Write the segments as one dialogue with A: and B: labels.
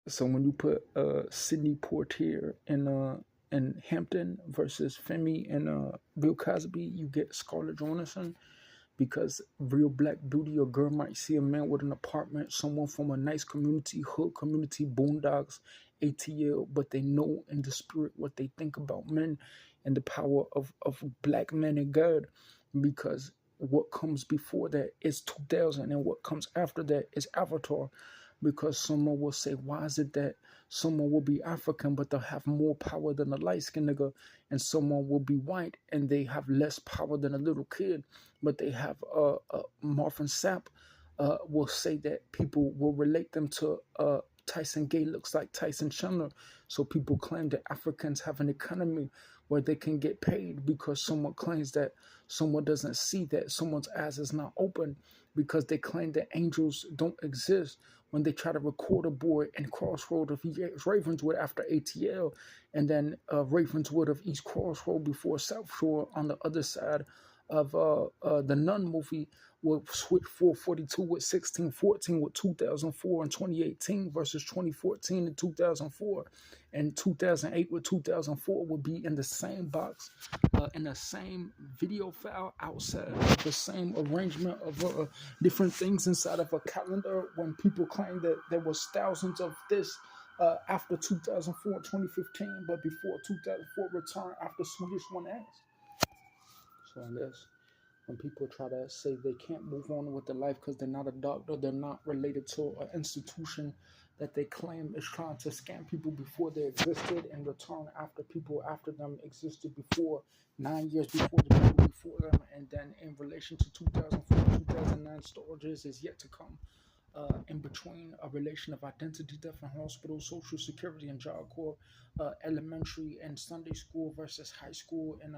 A: So when you put Sidney Poitier in Hampton versus Femi and Bill Cosby, you get Scarlett Johansson because real black beauty, a girl might see a man with an apartment, someone from a nice community, hood community, boondocks, ATL, but they know in the spirit what they think about men and the power of black men and God, because what comes before that is 2000 and what comes after that is Avatar. Because someone will say, why is it that someone will be African but they'll have more power than a light skinned nigga, and someone will be white and they have less power than a little kid, but they have Marvin Sapp will say that people will relate them to Tyson Gay looks like Tyson Chandler. So people claim that Africans have an economy where they can get paid because someone claims that someone doesn't see that someone's eyes is not open, because they claim that angels don't exist when they try to record a boy in Crossroad of Ravenswood after ATL, and then Ravenswood of East Crossroad before South Shore on the other side of the Nun movie will switch 442 with 1614 with 2004 and 2018 versus 2014 and 2004, and 2008 with 2004 will be in the same box, in the same video file outside of the same arrangement of different things inside of a calendar, when people claim that there was thousands of this after 2004 2015, but before 2004 return after Swedish One X. So unless when people try to say they can't move on with their life because they're not a doctor, they're not related to an institution that they claim is trying to scam people before they existed and return after people after them existed before 9 years before the people before them, and then in relation to 2004 2009 storages is yet to come. In between a relation of identity theft in hospital, social security and job corps, elementary and Sunday school versus high school and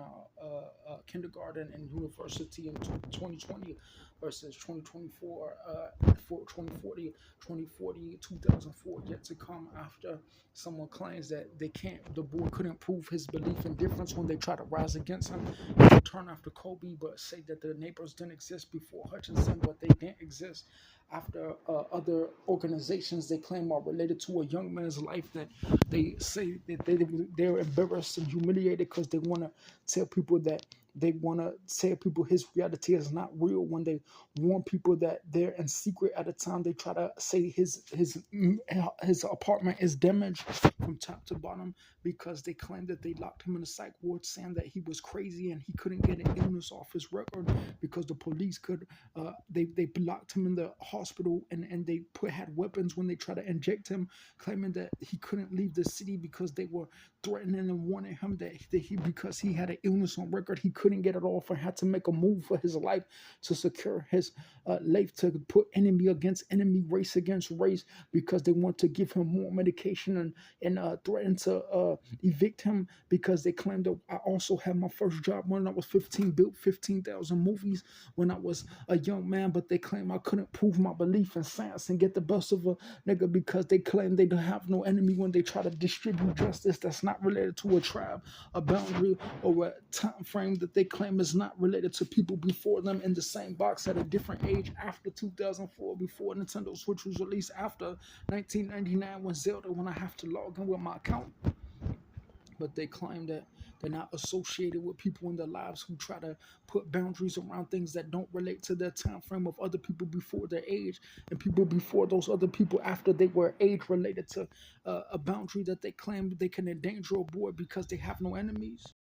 A: kindergarten and university in 2020 versus 2024, for 2040, 2040, 2004 yet to come, after someone claims that they can't, the boy couldn't prove his belief in difference when they try to rise against him and return after Kobe, but say that the neighbors didn't exist before Hutchinson, but they didn't exist after other organizations they claim are related to a young man's life, that they say that they're embarrassed and humiliated because they want to tell people that they want to tell people his reality is not real, when they warn people that they're in secret at a time they try to say his apartment is damaged from top to bottom, because they claim that they locked him in a psych ward saying that he was crazy and he couldn't get an illness off his record because the police could they locked him in the hospital, and they had weapons when they tried to inject him, claiming that he couldn't leave the city because they were threatening and warning him that he, because he had an illness on record, he couldn't get it off and had to make a move for his life to secure his life, to put enemy against enemy, race against race, because they want to give him more medication and threaten to evict him, because they claim that I also had my first job when I was 15, built 15,000 movies when I was a young man, but they claim I couldn't prove my belief in science and get the best of a nigga, because they claim they don't have no enemy when they try to distribute justice that's not related to a tribe, a boundary, or a time frame that they claim is not related to people before them in the same box at a different age after 2004, before Nintendo Switch was released, after 1999 when I have to log in with my account. But they claim that they're not associated with people in their lives who try to put boundaries around things that don't relate to their time frame of other people before their age, and people before those other people after they were age related to a boundary that they claim they can endanger a boy because they have no enemies.